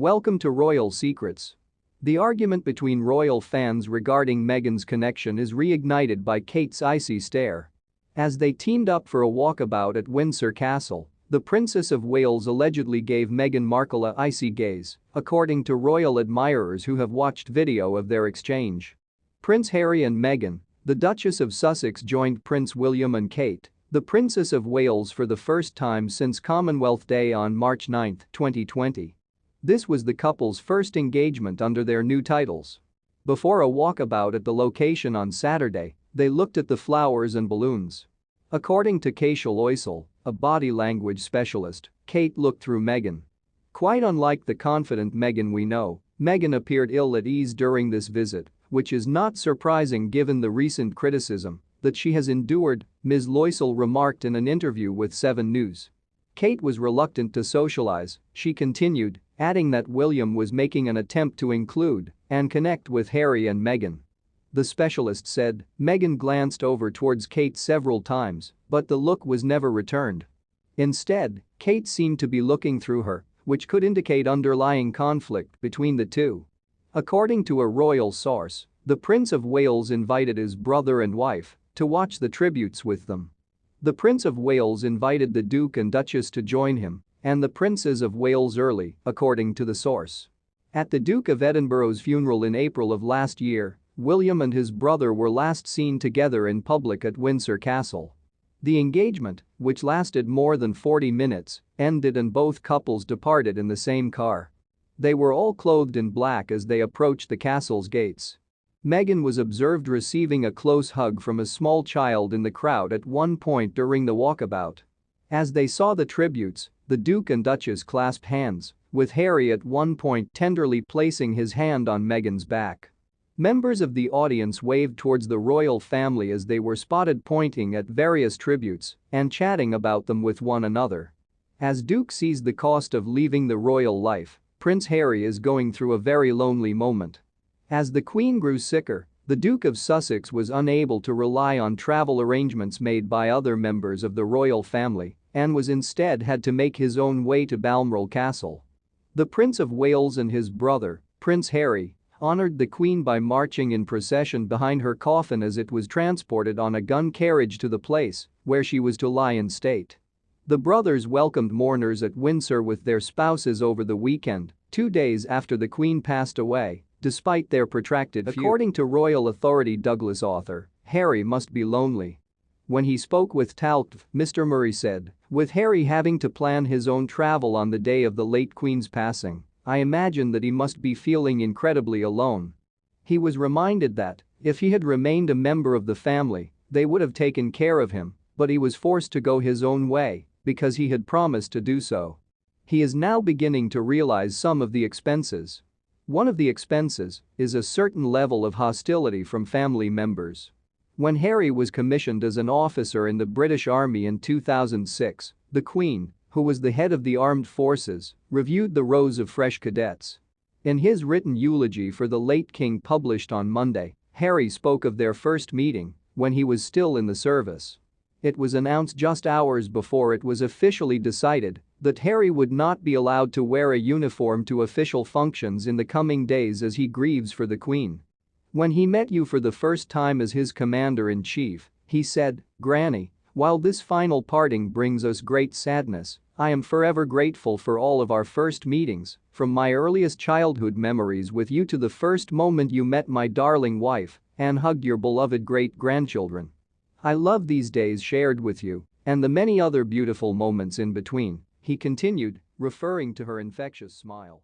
Welcome to Royal Secrets. The argument between royal fans regarding Meghan's connection is reignited by Kate's icy stare. As they teamed up for a walkabout at Windsor Castle, the Princess of Wales allegedly gave Meghan Markle a icy gaze, according to royal admirers who have watched video of their exchange. Prince Harry and Meghan, the Duchess of Sussex, joined Prince William and Kate, the Princess of Wales, for the first time since Commonwealth Day on March 9, 2020. This was the couple's first engagement under their new titles. Before a walkabout at the location on Saturday, they looked at the flowers and balloons. According to Cashel Oysel, a body language specialist, Kate looked through Meghan. Quite unlike the confident Meghan we know, Meghan appeared ill at ease during this visit, which is not surprising given the recent criticism that she has endured, Ms. Loysel remarked in an interview with 7 News. Kate was reluctant to socialize, she continued, adding that William was making an attempt to include and connect with Harry and Meghan. The specialist said Meghan glanced over towards Kate several times, but the look was never returned. Instead, Kate seemed to be looking through her, which could indicate underlying conflict between the two. According to a royal source, the Prince of Wales invited his brother and wife to watch the tributes with them. The Prince of Wales invited the Duke and Duchess to join him and the Princess of Wales early, according to the source. At the Duke of Edinburgh's funeral in April of last year, William and his brother were last seen together in public at Windsor Castle. The engagement, which lasted more than 40 minutes, ended and both couples departed in the same car. They were all clothed in black as they approached the castle's gates. Meghan was observed receiving a close hug from a small child in the crowd at one point during the walkabout. As they saw the tributes, the Duke and Duchess clasped hands, with Harry at one point tenderly placing his hand on Meghan's back. Members of the audience waved towards the royal family as they were spotted pointing at various tributes and chatting about them with one another. As Duke sees the cost of leaving the royal life, Prince Harry is going through a very lonely moment. As the Queen grew sicker, the Duke of Sussex was unable to rely on travel arrangements made by other members of the royal family and was instead had to make his own way to Balmoral Castle. The Prince of Wales and his brother, Prince Harry, honored the Queen by marching in procession behind her coffin as it was transported on a gun carriage to the place where she was to lie in state. The brothers welcomed mourners at Windsor with their spouses over the weekend, 2 days after the Queen passed away, despite their protracted feud. According to royal authority Douglas author, Harry must be lonely. When he spoke with Talk, Mr. Murray said, with Harry having to plan his own travel on the day of the late Queen's passing, I imagine that he must be feeling incredibly alone. He was reminded that, if he had remained a member of the family, they would have taken care of him, but he was forced to go his own way because he had promised to do so. He is now beginning to realize some of the expenses. One of the expenses is a certain level of hostility from family members. When Harry was commissioned as an officer in the British Army in 2006, the Queen, who was the head of the armed forces, reviewed the rows of fresh cadets. In his written eulogy for the late king published on Monday, Harry spoke of their first meeting when he was still in the service. It was announced just hours before it was officially decided that Harry would not be allowed to wear a uniform to official functions in the coming days as he grieves for the Queen. When he met you for the first time as his commander-in-chief, he said, Granny, while this final parting brings us great sadness, I am forever grateful for all of our first meetings, from my earliest childhood memories with you to the first moment you met my darling wife and hugged your beloved great-grandchildren. I love these days shared with you and the many other beautiful moments in between, he continued, referring to her infectious smile.